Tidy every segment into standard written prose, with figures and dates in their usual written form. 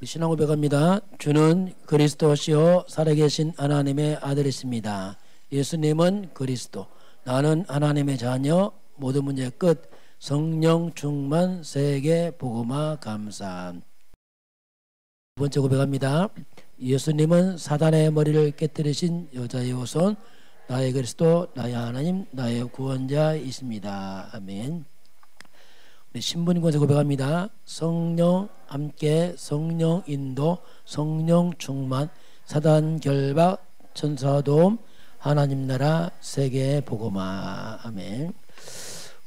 신앙 고백합니다. 주는 그리스도시요 살아계신 하나님의 아들이십니다. 예수님은 그리스도, 나는 하나님의 자녀, 모든 문제의 끝, 성령 충만, 세계 복음화 감사. 두 번째 고백합니다. 예수님은 사단의 머리를 깨뜨리신 여자의 후손, 나의 그리스도, 나의 하나님, 나의 구원자이십니다. 아멘. 우리 신부님께서 고백합니다. 성령 함께, 성령 인도, 성령 충만, 사단 결박, 천사 도움, 하나님 나라, 세계 복음화. 아멘.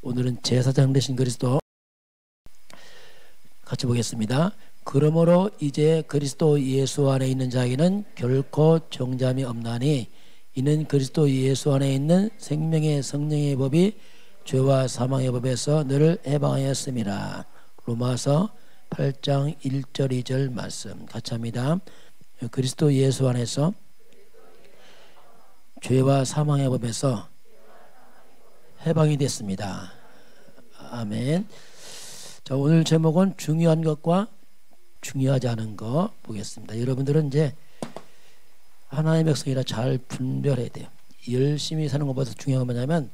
오늘은 제사장 되신 그리스도 같이 보겠습니다. 그러므로 이제 그리스도 예수 안에 있는 자에게는 결코 정죄함이 없나니 이는 그리스도 예수 안에 있는 생명의 성령의 법이 죄와 사망의 법에서 너를 해방하였음이라. 로마서 8장 1절 2절 말씀 같이 합니다. 그리스도 예수 안에서 죄와 사망의 법에서 해방이 됐습니다. 아멘. 자, 오늘 제목은 중요한 것과 중요하지 않은 거 보겠습니다. 여러분들은 이제 하나님의 백성이라 잘 분별해야 돼요. 열심히 사는 것보다 중요한 건 뭐냐면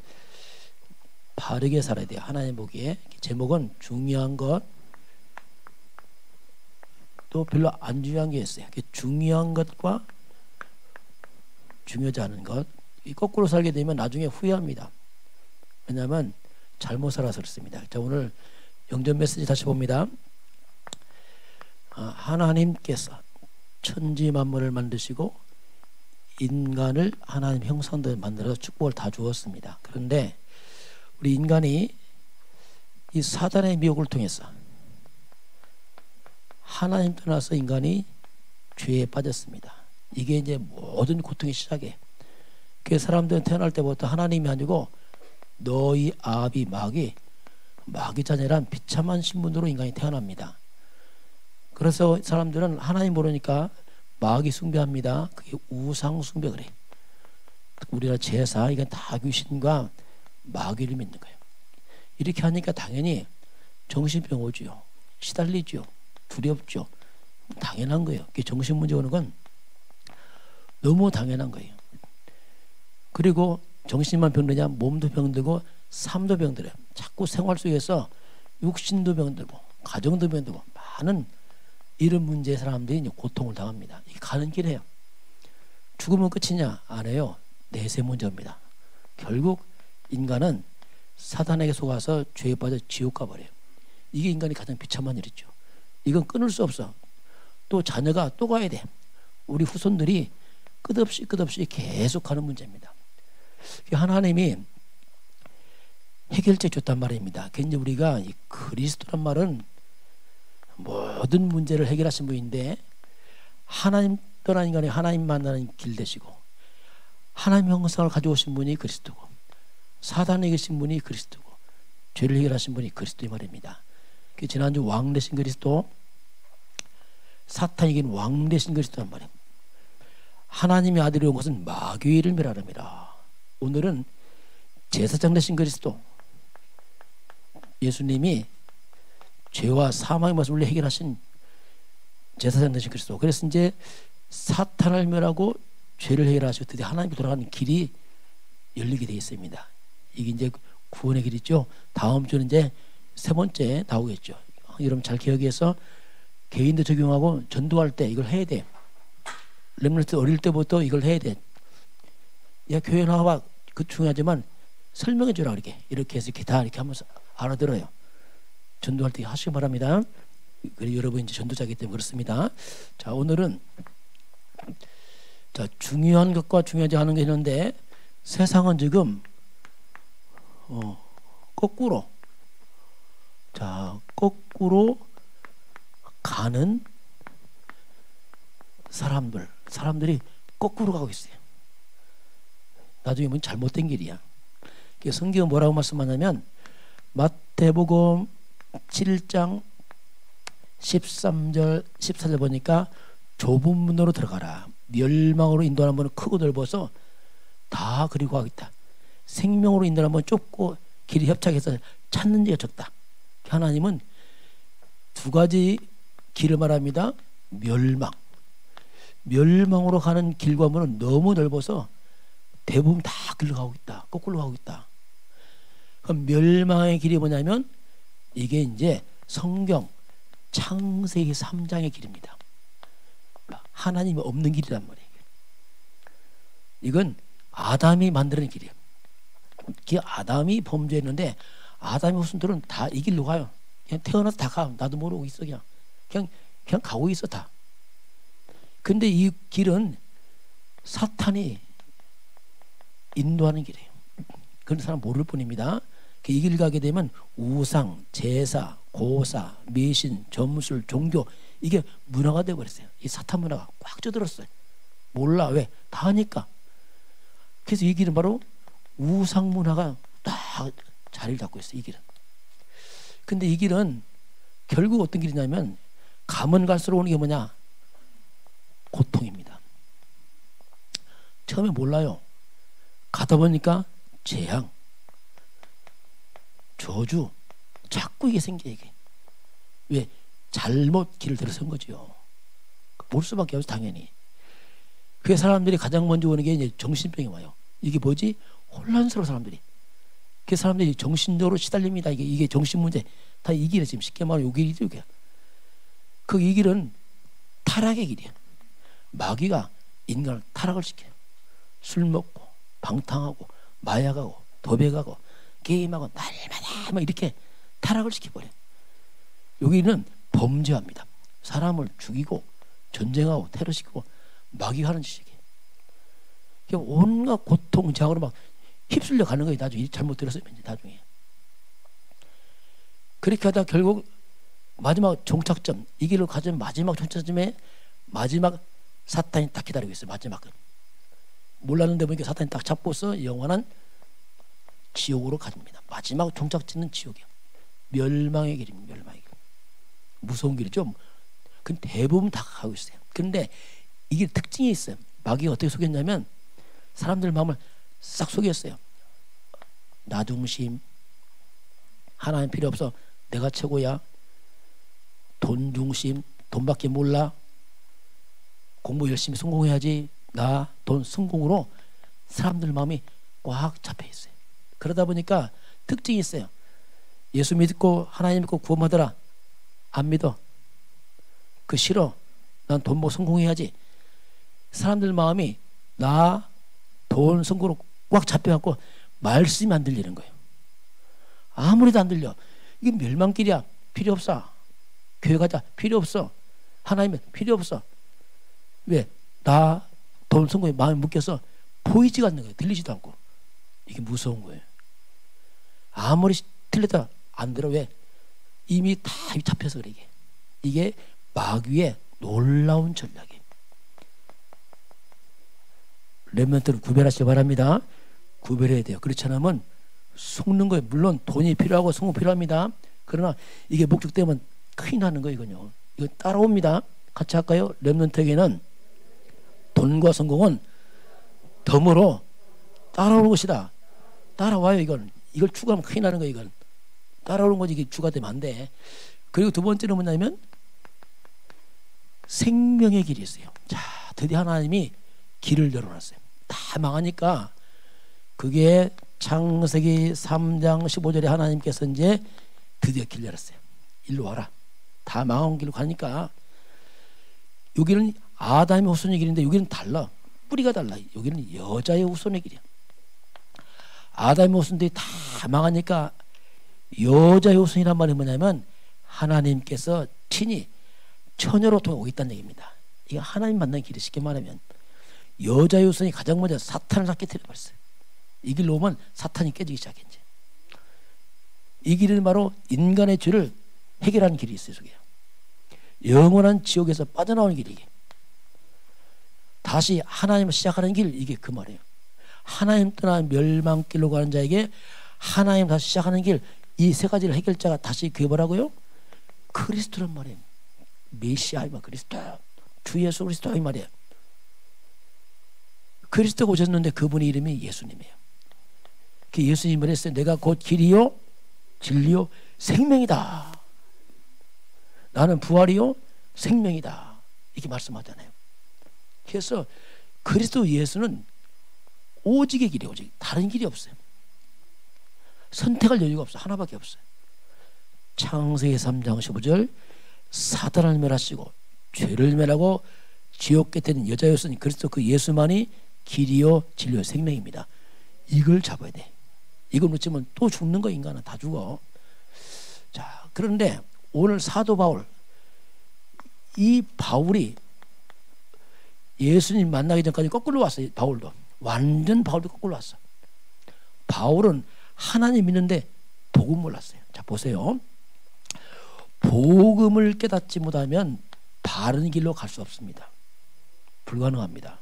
바르게 살아야 돼요. 하나님 보기에. 제목은 중요한 것, 또 별로 안 중요한 게 있어요. 중요한 것과 중요하지 않은 것. 거꾸로 살게 되면 나중에 후회합니다. 왜냐하면 잘못 살아서 그렇습니다. 자, 오늘 영전 메시지 다시 봅니다. 하나님께서 천지 만물을 만드시고 인간을 하나님 형상대로 만들어서 축복을 다 주었습니다. 그런데 우리 인간이 이 사단의 미혹을 통해서 하나님 떠나서 인간이 죄에 빠졌습니다. 이게 이제 모든 고통의 시작이에요. 그 사람들은 태어날 때부터 하나님이 아니고 너희 아비 마귀 자녀란 비참한 신분으로 인간이 태어납니다. 그래서 사람들은 하나님 모르니까 마귀 숭배합니다. 그게 우상 숭배 그래. 우리나라 제사 이건 다 귀신과 마귀를 믿는 거예요. 이렇게 하니까 당연히 정신병 오죠. 시달리죠. 두렵죠. 당연한 거예요. 정신 문제 오는 건 너무 당연한 거예요. 그리고 정신만 병드냐 몸도 병들고 삶도 병들어요. 자꾸 생활 속에서 육신도 병들고 가정도 병들고 많은 이런 문제의 사람들이 이제 고통을 당합니다. 이게 가는 길이에요. 죽으면 끝이냐? 안 해요. 내세 문제입니다. 결국 인간은 사단에게 속아서 죄에 빠져 지옥 가버려요. 이게 인간이 가장 비참한 일이죠. 이건 끊을 수 없어. 또 자녀가 또 가야 돼. 우리 후손들이 끝없이 계속 가는 문제입니다. 하나님이 해결책 줬단 말입니다. 이제 우리가 이 그리스도란 말은 모든 문제를 해결하신 분인데 하나님 떠난 인간이 하나님 만나는 길 되시고 하나님 형상을 가져오신 분이 그리스도고 사단에 계신 분이 그리스도고 죄를 해결하신 분이 그리스도의 말입니다. 지난주 왕 되신 그리스도, 사탄에게는 왕 되신 그리스도란 말이에요. 하나님의 아들이 온 것은 마귀를 멸하름이라. 오늘은 제사장 되신 그리스도, 예수님이 죄와 사망의 것을 원래 해결하신 제사장 되신 그리스도. 그래서 이제 사탄을 멸하고 죄를 해결하시고 드디어 하나님께 돌아가는 길이 열리게 되어 있습니다. 이게 이제 구원의 길이죠. 다음 주는 이제 세 번째 나오겠죠. 여러분 잘 기억해서 개인도 적용하고 전도할 때 이걸 해야 돼. 렘넌트 어릴 때부터 이걸 해야 돼. 야, 교회 나와봐. 그 중요하지만 설명해 주라 이렇게 해서 이렇게 다 이렇게 하면서 알아들어요. 전도할 때 하시기 바랍니다. 그리고 여러분 이제 전도자이기 때문에 그렇습니다. 자, 오늘은 자, 중요한 것과 중요하지 않은 게 있는데 세상은 지금 거꾸로 가는 사람들이 거꾸로 가고 있어요. 나중에 보면 잘못된 길이야. 성경은 뭐라고 말씀하냐면 마태복음 7장 13절 14절 보니까 좁은 문으로 들어가라. 멸망으로 인도하는 문은 크고 넓어서 다 그리고 가겠다. 생명으로 인도하는 문은 좁고 길이 협착해서 찾는 지가 적다. 하나님은 두 가지 길을 말합니다. 멸망. 멸망으로 가는 길과 문은 너무 넓어서 대부분 다 길로 가고 있다. 거꾸로 가고 있다. 그럼 멸망의 길이 뭐냐면 이게 이제 성경 창세기 3장의 길입니다. 하나님이 없는 길이란 말이에요. 이건 아담이 만드는 길이에요. 아담이 범죄했는데 아담의 후손들은 다 이 길로 가요. 그냥 태어나서 다 가. 나도 모르고 있어. 그냥 가고 있어 다. 근데 이 길은 사탄이 인도하는 길이에요. 그런 사람 모를 뿐입니다. 이 길 가게 되면 우상, 제사, 고사,迷信, 점술, 종교 이게 문화가 되어버렸어요. 이 사탄 문화가 꽉 쪄들었어요. 몰라. 왜? 다 하니까. 그래서 이 길은 바로 우상 문화가 딱 자리를 잡고 있어요. 이 길은. 근데 이 길은 결국 어떤 길이냐면 가면 갈수록 오는 게 뭐냐? 고통입니다. 처음에 몰라요. 가다 보니까 재앙, 저주, 자꾸 이게 생겨 이게. 왜? 잘못 길을 들어선 거죠. 볼 수밖에 없어 당연히. 그 사람들이 가장 먼저 오는 게 이제 정신병이 와요. 이게 뭐지? 혼란스러워 사람들이. 그 사람들이 정신적으로 시달립니다. 이게 정신 문제. 다 이 길에 지금 쉽게 말하면 이 길이죠. 이 길은 타락의 길이야. 마귀가 인간을 타락을 시켜요. 술 먹고 방탕하고 마약하고 도백하고 게임하고 날마다 막 이렇게 타락을 시켜버려요. 여기는 범죄합니다. 사람을 죽이고 전쟁하고 테러시키고 마귀가 하는 짓이에요. 온갖 고통, 장으로 막 휩쓸려 가는 거예요. 나중에 잘못 들었으면 나중에. 그렇게 하다 결국 마지막 종착점, 이 길을 가진 마지막 종착점에 마지막 사탄이 딱 기다리고 있어요. 마지막은. 몰랐는데 보니까 사탄이 딱 잡고서 영원한 지옥으로 가집니다. 마지막 종착지는 지옥이에요. 멸망의 길입니다. 멸망의 길. 무서운 길이죠. 그 대부분 다 가고 있어요. 그런데 이게 특징이 있어요. 마귀가 어떻게 속였냐면 사람들 마음을 싹 속였어요. 나 중심, 하나님 필요 없어, 내가 최고야, 돈 중심, 돈밖에 몰라, 공부 열심히 성공해야지, 나 돈 성공으로 사람들 마음이 꽉 잡혀 있어요. 그러다 보니까 특징이 있어요. 예수 믿고 하나님 믿고 구원받아라. 안 믿어. 그 싫어. 난 돈 뭐 성공해야지. 사람들 마음이 나 돈 성공으로 꽉 잡혀갖고 말씀이 안 들리는 거예요. 아무리도 안 들려. 이게 멸망길이야. 필요 없어. 교회 가자. 필요 없어. 하나님은 필요 없어. 왜? 나 돈 성공에 마음이 묶여서 보이지가 않는 거예요. 들리지도 않고. 이게 무서운 거예요. 아무리 들려도 안 들어. 왜? 이미 다 잡혀서 그래. 이게 마귀의 놀라운 전략이에요. 렘넌트를 구별하시기 바랍니다. 구별해야 돼요. 그렇지 않으면 속는 거예요. 물론 돈이 필요하고 성공 필요합니다. 그러나 이게 목적되면 큰일 나는 거예요. 이건요. 이거 따라옵니다. 같이 할까요? 렘넌트에게는 돈과 성공은 덤으로 따라오는 것이다. 따라와요. 이걸 추구하면 큰일 나는 거예요. 이건 따라오는 거지. 이게 주가 되면 안 돼. 그리고 두 번째는 뭐냐면 생명의 길이 있어요. 자, 드디어 하나님이 길을 열어놨어요. 다 망하니까 그게 창세기 3장 15절에 하나님께서 이제 드디어 길 열었어요. 일로 와라. 다 망한 길로 가니까 여기는 아담의 후손의 길인데 여기는 달라. 뿌리가 달라. 여기는 여자의 후손의 길이야. 아담의 후손들이 다 망하니까 여자의 후손이란 말이 뭐냐면 하나님께서 친히 처녀로 통해 오겠다는 얘기입니다. 이게 하나님 만나는 길이 쉽게 말하면 여자의 후손이 가장 먼저 사탄을 잡게 되어버렸어요. 이 길로 오면 사탄이 깨지기 시작했지. 이 길은 바로 인간의 죄를 해결하는 길이 있어요. 속에. 영원한 지옥에서 빠져나오는 길이 이게. 다시 하나님을 시작하는 길, 이게 그 말이에요. 하나님 떠나 멸망길로 가는 자에게 하나님 다시 시작하는 길, 이 세 가지를 해결자가 다시 그게 뭐라고요? 그리스도란 말이에요. 메시아, 그리스도, 주 예수 그리스도 이 말이에요. 그리스도가 오셨는데 그분의 이름이 예수님이에요. 그 예수님이 말했어요. 내가 곧 길이요 진리요 생명이다. 나는 부활이요 생명이다. 이렇게 말씀하잖아요. 그래서 그리스도 예수는 오직의 길이 오직 다른 길이 없어요. 선택할 여유가 없어. 하나밖에 없어요. 창세기 3장 15절 사단을 멸하시고 죄를 멸하고 지옥에 되는 여자였으니 그리스도 그 예수만이 길이요 진리요 생명입니다. 이걸 잡아야 돼. 이걸 놓치면 또 죽는 거. 인간은 다 죽어. 자, 그런데 오늘 사도 바울, 이 바울이 예수님 만나기 전까지 거꾸로 왔어요. 바울도 완전 바울도 거꾸로 왔어. 바울은 하나님 믿는데 복음 몰랐어요. 자, 보세요. 복음을 깨닫지 못하면 바른 길로 갈 수 없습니다. 불가능합니다.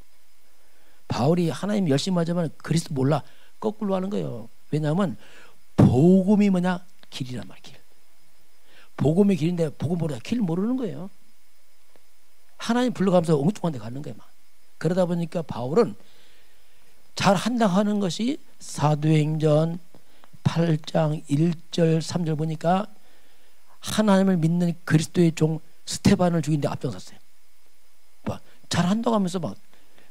바울이 하나님 열심히 하지만 그리스도 몰라 거꾸로 하는 거예요. 왜냐하면 복음이 뭐냐? 길이란 말이야. 길. 복음이 길인데 복음 모르다 길 모르는 거예요. 하나님 불러가면서 엉뚱한 데 가는 거예요. 막. 그러다 보니까 바울은 잘 한다고 하는 것이 사도행전 8장 1절 3절 보니까 하나님을 믿는 그리스도의 종 스테반을 죽이는데 앞장섰어요. 잘 한다고 하면서 막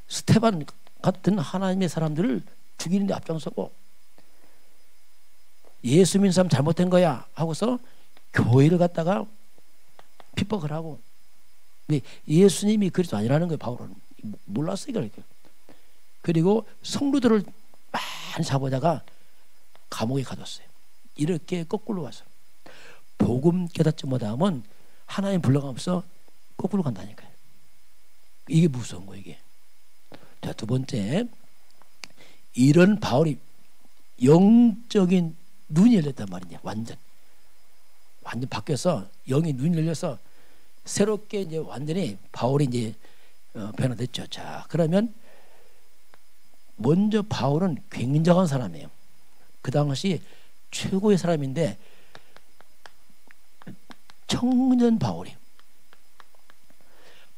스테반 같은 하나님의 사람들을 죽이는데 앞장서고, 예수 믿는 사람 잘못된 거야 하고서 교회를 갖다가 핍박을 하고, 근데 예수님이 그리스도 아니라는 거예요. 바울은 몰랐어요. 그러니까. 그리고 성도들을 많이 잡아다가 감옥에 가뒀어요. 이렇게 거꾸로 와서 복음 깨닫지 못하면 하나님 불러가면서 거꾸로 간다니까요. 이게 무서운 거예요. 이게. 자, 두 번째, 이런 바울이 영적인 눈이 열렸단 말이냐. 완전 바뀌어서 영이 눈이 열려서 새롭게 이제 완전히 바울이 이제 변화됐죠. 자, 그러면 먼저 바울은 굉장한 사람이에요. 그 당시 최고의 사람인데 청년 바울이에요.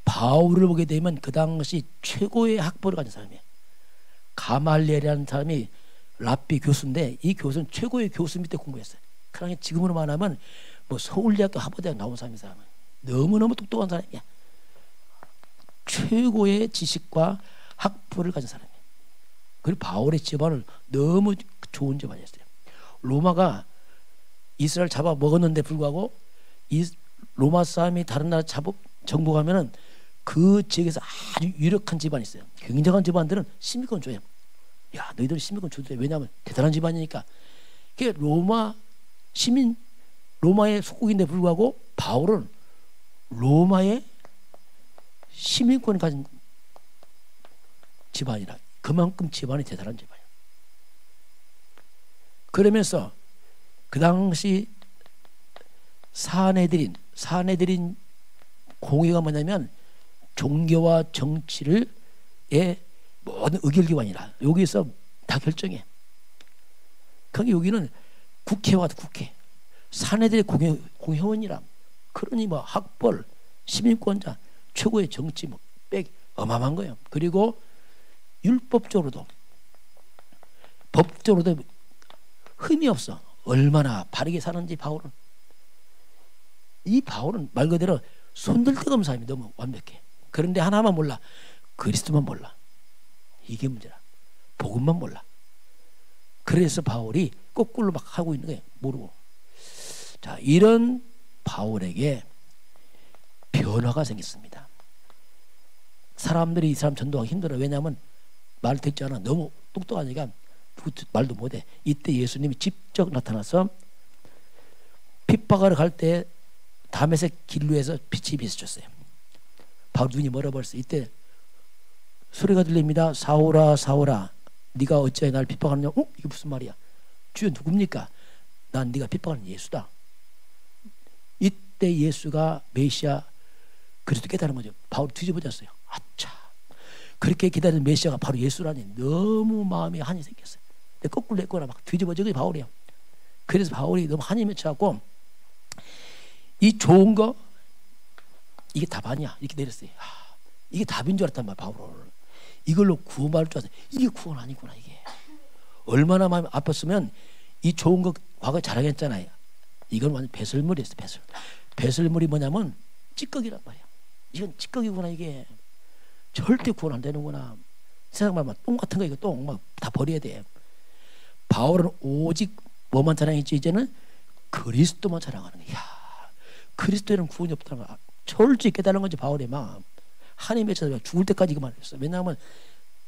바울을 보게 되면 그 당시 최고의 학벌을 가진 사람이에요. 가말리엘이라는 사람이 랍비 교수인데 이 교수는 최고의 교수 밑에 공부했어요. 그러니까 지금으로 말하면 뭐 서울대학교 하버드대학 나온 사람이 사람은 너무너무 똑똑한 사람이야. 최고의 지식과 학벌을 가진 사람이에요. 그리고 바울의 집안을 너무 좋은 집안이었어요. 로마가 이스라엘 잡아 먹었는데 불구하고 이 로마 사람이 다른 나라 정복하면은 그 지역에서 아주 유력한 집안이 있어요. 굉장한 집안들은 시민권 줘요. 야, 너희들 시민권 줘도 돼. 왜냐하면 대단한 집안이니까. 그게 로마 시민, 로마의 속국인데 불구하고 바울은 로마의 시민권을 가진 집안이라 그만큼 집안이 대단한 집안이에요. 그러면서 그 당시 사내들인 공의가 뭐냐면 종교와 정치를 모든 의결기관이라 여기서 다 결정해. 그러니까 여기는 국회와 국회, 사내들의 공회원이라. 그러니 뭐 학벌, 시민권자, 최고의 정치 뭐 어마어마한 거예요. 그리고 율법적으로도 법적으로도 흠이 없어. 얼마나 바르게 사는지 바울은. 이 바울은 말 그대로 손들 데가 없는 사람이 너무 완벽해. 그런데 하나만 몰라. 그리스도만 몰라. 이게 문제라. 복음만 몰라. 그래서 바울이 거꾸로 막 하고 있는 거예요. 모르고. 자, 이런 바울에게 변화가 생겼습니다. 사람들이 이 사람 전도하기 힘들어. 왜냐하면 말 듣지 않아. 너무 똑똑하니까 말도 못해. 이때 예수님이 직접 나타나서 핍박하러 갈 때 다메섹 길로에서 빛이 비춰졌어요. 바로 눈이 멀어버렸어요. 이때 소리가 들립니다. 사울아 사울아 네가 어찌하여 나를 핍박하느냐. 이게 무슨 말이야. 주여 누굽니까? 난 네가 핍박하는 예수다. 이때 예수가 메시아 그리스도 깨달은 거죠. 바울 뒤집어졌어요. 아차, 그렇게 기다리는 메시아가 바로 예수라니 너무 마음에 한이 생겼어요. 근데 거꾸로 했거나 막 뒤집어진 게 바울이에요. 그래서 바울이 너무 한이 맺혀갖고 이 좋은 거 이게 답 아니야 이렇게 내렸어요. 이게 답인 줄 알았단 말이야. 바울은 이걸로 구원받을 줄 알았어요. 이게 구원 아니구나. 이게 얼마나 마음이 아팠으면 이 좋은 거 과거에 자랑했잖아요. 이건 완전 배설물이었어요. 배설물이 뭐냐면 찌꺼기란 말이야. 이건 찌꺼기구나. 이게 절대 구원 안 되는구나. 세상 말만 똥 같은 거 이거 똥 막 다 버려야 돼. 바울은 오직 뭐만 자랑했지? 이제는 그리스도만 자랑하는 거야. 그리스도에는 구원이 없다는 거 철저히 깨달은 건지 바울의 마음. 하나님 맺혀서 죽을 때까지 이거 말했어. 왜냐하면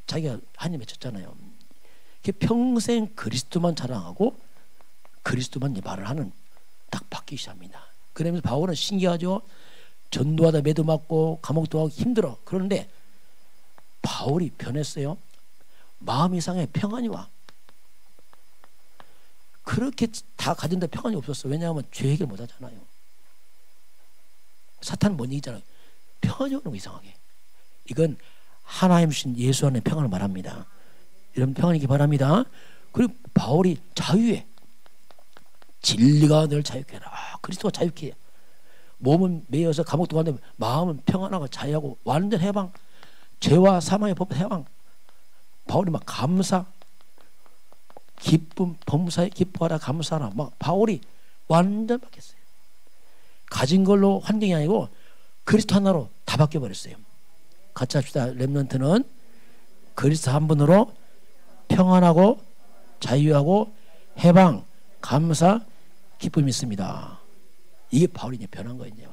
자기가 하나님 맺혔잖아요. 평생 그리스도만 자랑하고 그리스도만 말을 하는 딱 바뀌기 시작합니다. 그러면서 바울은 신기하죠. 전도하다 매도 맞고 감옥도 하고 힘들어. 그런데 바울이 변했어요. 마음 이상의 평안이 와. 그렇게 다 가진데 평안이 없었어. 왜냐하면 죄 해결 못 하잖아요. 사탄은 뭔 얘기잖아요. 평안이 오는 거 이상하게. 이건 하나님 주신 예수 안에 평안을 말합니다. 여러분 평안이기 바랍니다. 그리고 바울이 자유해. 진리가 늘 자유케 하라. 그리스도가 자유케 해. 몸은 매여서 감옥도 가는데 마음은 평안하고 자유하고 완전 해방. 죄와 사망의 법 해방. 바울이 막 감사, 기쁨, 범사에 기뻐하라 감사하라. 막 바울이 완전 바뀌었어요. 가진 걸로 환경이 아니고 그리스도 하나로 다 바뀌어 버렸어요. 같이 합시다. 렘넌트는 그리스도 한 분으로 평안하고 자유하고 해방, 감사, 기쁨이 있습니다. 이게 바울이 이제 변한 거예요. 이제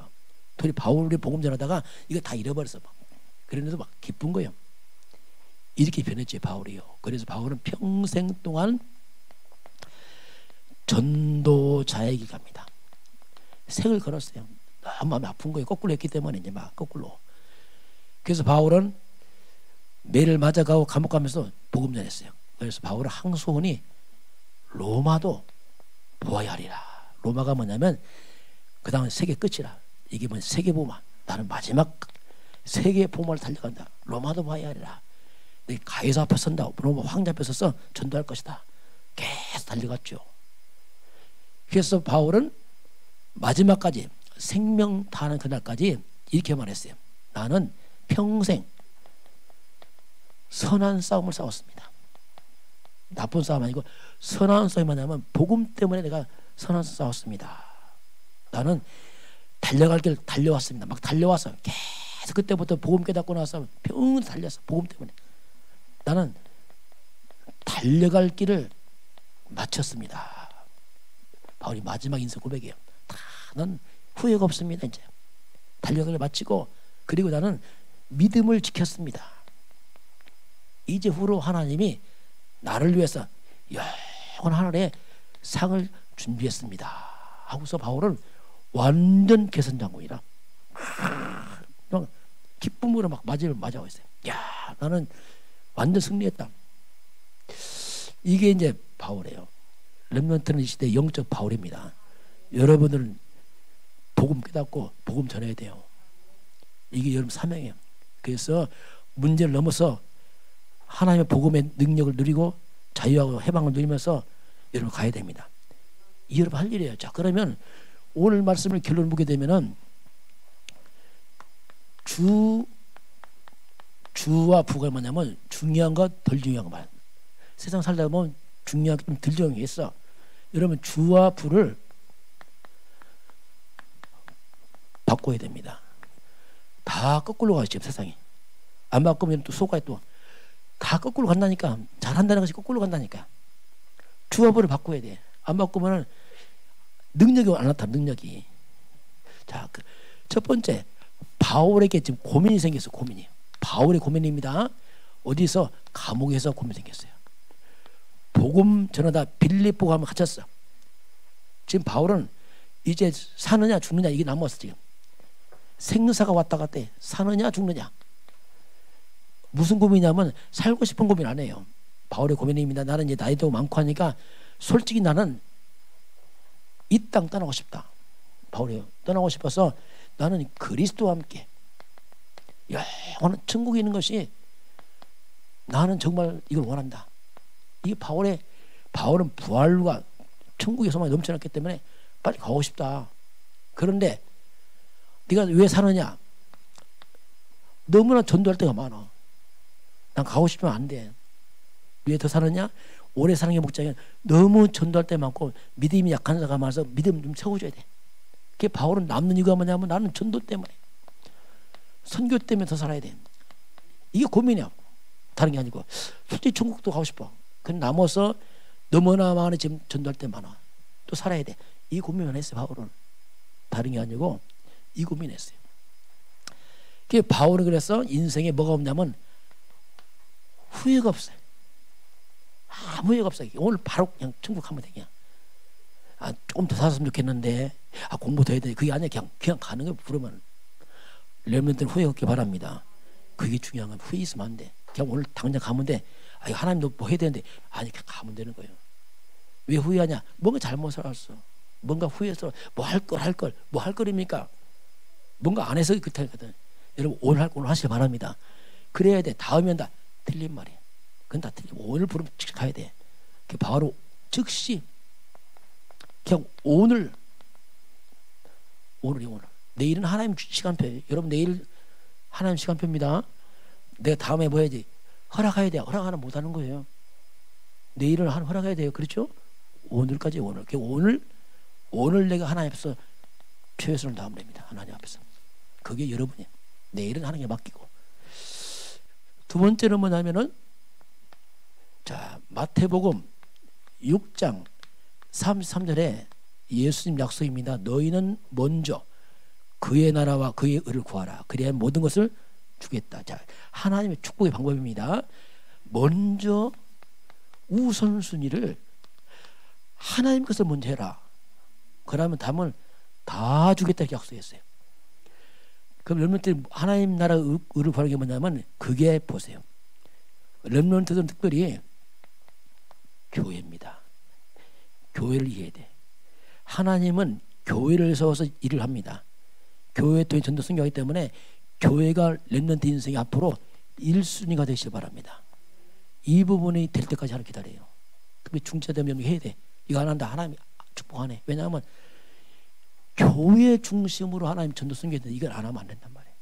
둘이 바울이 복음 전하다가 이거 다 잃어버렸어. 그런데도 막 기쁜 거예요. 이렇게 변했지 바울이요. 그래서 바울은 평생 동안 전도자의 길 갑니다. 생을 걸었어요. 너무 마음이 아픈 거예요. 거꾸로 했기 때문에 이제 막 거꾸로. 그래서 바울은 매를 맞아가고 감옥 가면서 복음 전했어요. 그래서 바울의 항소원이 로마도 보아야 하리라. 로마가 뭐냐면 그 다음에 세계 끝이라. 이게 뭐 세계 보마. 나는 마지막 세계 보마를 달려간다. 로마도 봐야 하리라. 가이사 앞에 선다. 로마 황제 앞에 서서 전도할 것이다. 계속 달려갔죠. 그래서 바울은 마지막까지 생명 다하는 그날까지 이렇게 말했어요. 나는 평생 선한 싸움을 싸웠습니다. 나쁜 싸움 아니고 선한 싸움이 뭐냐면 복음 때문에 내가 선한 싸웠습니다. 나는 달려갈 길 달려왔습니다. 막 달려와서 계속 그때부터 복음 깨닫고 나서 평생 달렸어. 복음 때문에. 나는 달려갈 길을 마쳤습니다. 바울이 마지막 인생 고백이에요. 난 후회가 없습니다. 이제 달려갈 길을 마치고 그리고 나는 믿음을 지켰습니다. 이제 후로 하나님이 나를 위해서 영원한 하늘에 상을 준비했습니다. 하고서 바울은 완전 개선장군이라 기쁨으로 막 맞아오고 있어요. 야, 나는 완전 승리했다. 이게 이제 바울이에요. 렘넌트는 이 시대 영적 바울입니다. 여러분들은 복음 깨닫고 복음 전해야 돼요. 이게 여러분 사명이에요. 그래서 문제를 넘어서 하나님의 복음의 능력을 누리고 자유하고 해방을 누리면서 여러분 가야 됩니다. 이 여러분 할 일이에요. 자, 그러면 오늘 말씀을 결론 보게 되면은 주와 부가 뭐냐면 중요한 것, 덜 중요한 것. 세상 살다 보면 중요한 게 좀 덜 중요한 게 있어. 여러분 주와 부를 바꿔야 됩니다. 다 거꾸로 가죠. 세상이. 안 바꾸면 또 속아요. 또 다 거꾸로 간다니까. 잘한다는 것이 거꾸로 간다니까. 주와 부를 바꿔야 돼. 안 바꾸면 능력이 안 나타나. 능력이. 자, 첫 번째 바울에게 지금 고민이 생겼어. 고민이. 바울의 고민입니다. 어디서? 감옥에서 고민이 생겼어요. 복음 전하다 빌립보 가면 갇혔어. 지금 바울은 이제 사느냐 죽느냐 이게 남았어. 지금 생사가 왔다 갔다 해. 사느냐 죽느냐. 무슨 고민이냐면 살고 싶은 고민 안 해요. 바울의 고민입니다. 나는 이제 나이도 많고 하니까 솔직히 나는 이 땅 떠나고 싶다. 바울이요. 떠나고 싶어서 나는 그리스도와 함께 영원한 천국에 있는 것이 나는 정말 이걸 원한다. 이게 바울은 부활과 천국의 소망이 넘쳐났기 때문에 빨리 가고 싶다. 그런데 네가 왜 사느냐? 너무나 전도할 때가 많아. 난 가고 싶으면 안 돼. 왜 더 사느냐? 오래 사는 게 목적이 너무 전도할 때 많고 믿음이 약한 자가 많아서 믿음 좀 채워줘야 돼. 그게 바울은 남는 이유가 뭐냐면 나는 전도 때문에. 선교 때문에 더 살아야 돼. 이게 고민이야. 다른 게 아니고. 솔직히 천국도 가고 싶어. 근데 남아서 너무나 많은 지금 전도할 때 많아. 또 살아야 돼. 이 고민만 했어요. 바울은. 다른 게 아니고 이 고민했어요. 그 바울은 그래서 인생에 뭐가 없냐면 후회가 없어요. 아무 후회가 없어요. 오늘 바로 그냥 천국 가면 돼. 그냥. 조금 더 살았으면 좋겠는데 공부 더 해야 돼. 그게 아니야. 그냥 가는 거예요. 부르면. 렘넌트는 후회 없기 바랍니다. 그게 중요한 건 후회 있으면 안 돼. 그냥 오늘 당장 가면 돼. 하나님도 뭐 해야 되는데 그냥 가면 되는 거예요. 왜 후회하냐? 뭔가 잘못 살았어. 뭔가 후회해서 뭐 할 거입니까? 뭔가 안 해서 그렇다거든. 여러분 오늘 하시길 바랍니다. 그래야 돼. 다음에 한다. 틀린 말이야. 그건 다 틀리고 오늘 부르면 즉시 가야 돼. 바로 즉시 그냥 오늘이 오늘. 내일은 하나님 시간표예요. 여러분 내일 하나님 시간표입니다. 내가 다음에 뭐 해야지? 허락해야 돼요. 허락 하나 못 하는 거예요. 내일은 허락해야 돼요. 그렇죠? 오늘까지 오늘 내가 하나님 앞에서 최선을 다하면 됩니다. 하나님 앞에서. 그게 여러분이에요. 내일은 하나님께 맡기고. 두 번째는 뭐냐면은 마태복음 6장 33절에 예수님 약속입니다. 너희는 먼저 그의 나라와 그의 의를 구하라. 그래야 모든 것을 주겠다. 하나님의 축복의 방법입니다. 먼저 우선순위를 하나님 것을 먼저 해라. 그러면 다음은 다 주겠다 이렇게 약속했어요. 그럼 렘넌트들이 하나님 나라 의를 구하는 게 뭐냐면 그게 보세요. 렘넌트들은 특별히 교회입니다. 교회를 이해해야 돼. 하나님은 교회를 세워서 일을 합니다. 교회 또 전도 선교하기 때문에 교회가 렘넌트 인생이 앞으로 1순위가 되시길 바랍니다. 이 부분이 될 때까지 하나 기다려요. 그게 중차되면 해야 돼. 이거 안 한다. 하나님이 축복하네. 왜냐하면 교회 중심으로 하나님 전도 선교했는데 이걸 안 하면 안 된단 말이에요.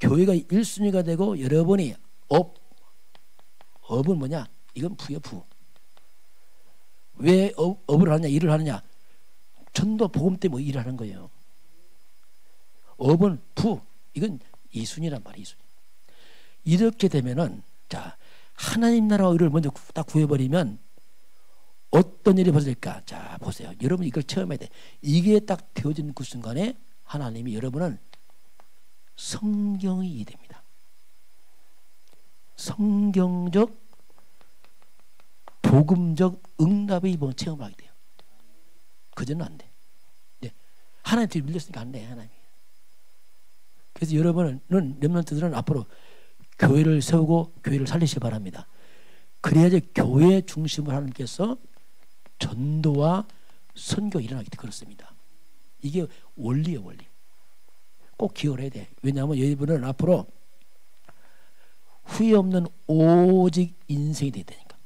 교회가 1순위가 되고 여러분이 업은 뭐냐? 이건 부요 부. 왜 업을 하느냐? 일을 하느냐? 전도 복음 때문에 일을 하는 거예요. 업은 부. 이건 2순위란 말이에요. 2순위. 이렇게 되면은 하나님 나라와 의를 먼저 딱 구해버리면 어떤 일이 벌어질까? 보세요. 여러분 이걸 체험해야 돼. 이게 딱 되어진 그 순간에 하나님이 여러분은 성경이 이해됩니다. 성경적 복음적 응답의 이번 체험을 하게 돼요. 그전은 안 돼. 하나님 뒤에 밀렸으니까 안 돼. 하나님이. 그래서 여러분은 렘넌트들은 앞으로 교회를 세우고 교회를 살리시기 바랍니다. 그래야지 교회 중심으로 하나님께서 전도와 선교 일어나기 때문에 그렇습니다. 이게 원리예요. 원리. 꼭 기억을 해야 돼. 왜냐하면 여러분은 앞으로 후회 없는 오직 인생이 돼야 되니까.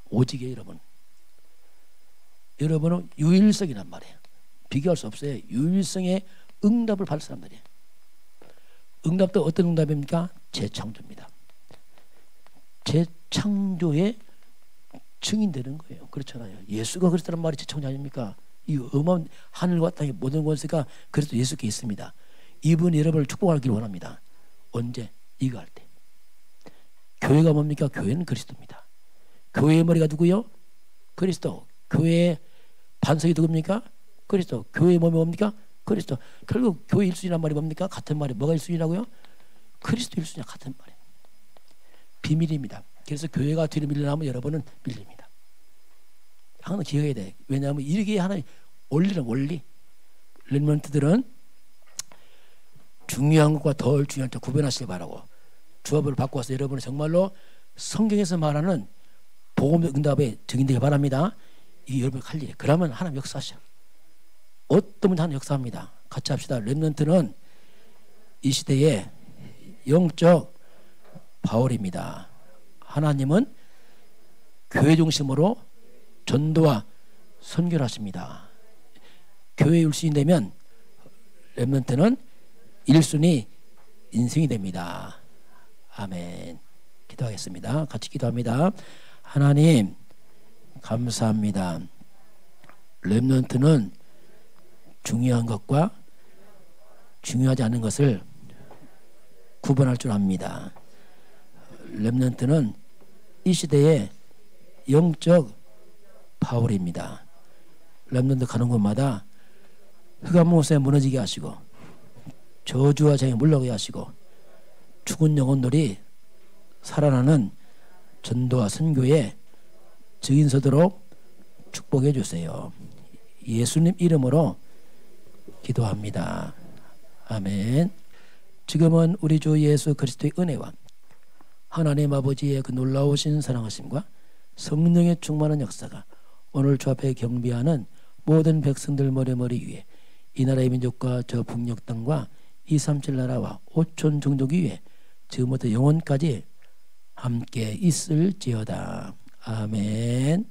오직이에요. 여러분. 여러분은 유일성이란 말이에요. 비교할 수 없어요. 유일성의 응답을 받을 사람들이에요. 응답도 어떤 응답입니까? 재창조입니다. 재창조의 증인되는 거예요. 그렇잖아요. 예수가 그랬다는 말이 재창조 아닙니까? 이 어마어마한 하늘과 땅의 모든 권세가 그래서 예수께 있습니다. 이분이 여러분을 축복하길 원합니다. 언제? 이거 할 때. 교회가 뭡니까? 교회는 그리스도입니다. 교회의 머리가 누구요? 그리스도. 교회의 반석이 누굽니까? 그리스도. 교회의 몸이 뭡니까? 그리스도. 결국 교회 1순위란 말이 뭡니까? 같은 말이 뭐가 1순위라고요? 그리스도 1순위야. 같은 말이에요. 비밀입니다. 그래서 교회가 뒤로 밀려나면 여러분은 밀립니다. 항상 기억해야 돼. 왜냐하면 이게 하나의 원리는 원리. 렘넌트들은 중요한 것과 덜 중요한 것 구별하시기 바라고 주업을 바꿔서 여러분은 정말로 성경에서 말하는 복음 응답에 증인되기 바랍니다. 이게 여러분의 할 일이에요. 그러면 하나님 역사하셔. 어떤 분이 하나님 역사합니다. 같이 합시다. 렘넌트는 이 시대의 영적 바울입니다. 하나님은 교회 중심으로 전도와 선교를 하십니다. 교회 1순위 되면 렘넌트는 1순위 인생이 됩니다. 아멘. 기도하겠습니다. 같이 기도합니다. 하나님 감사합니다. 렘넌트는 중요한 것과 중요하지 않은 것을 구분할 줄 압니다. 렘넌트는 이 시대의 영적 파울입니다. 렘넌트 가는 곳마다 흑암못에 무너지게 하시고 저주와 재앙에 물러가게 하시고 죽은 영혼들이 살아나는 전도와 선교의 증인서도록 축복해 주세요. 예수님 이름으로 기도합니다. 아멘. 지금은 우리 주 예수 그리스도의 은혜와 하나님 아버지의 그 놀라우신 사랑하심과 성령의 충만한 역사가 오늘 주 앞에 경배하는 모든 백성들 머리 위에 이 나라의 민족과 저 북녘 땅과 237 나라와 5천 종족 위에 지금부터 영원까지 함께 있을지어다. 아멘.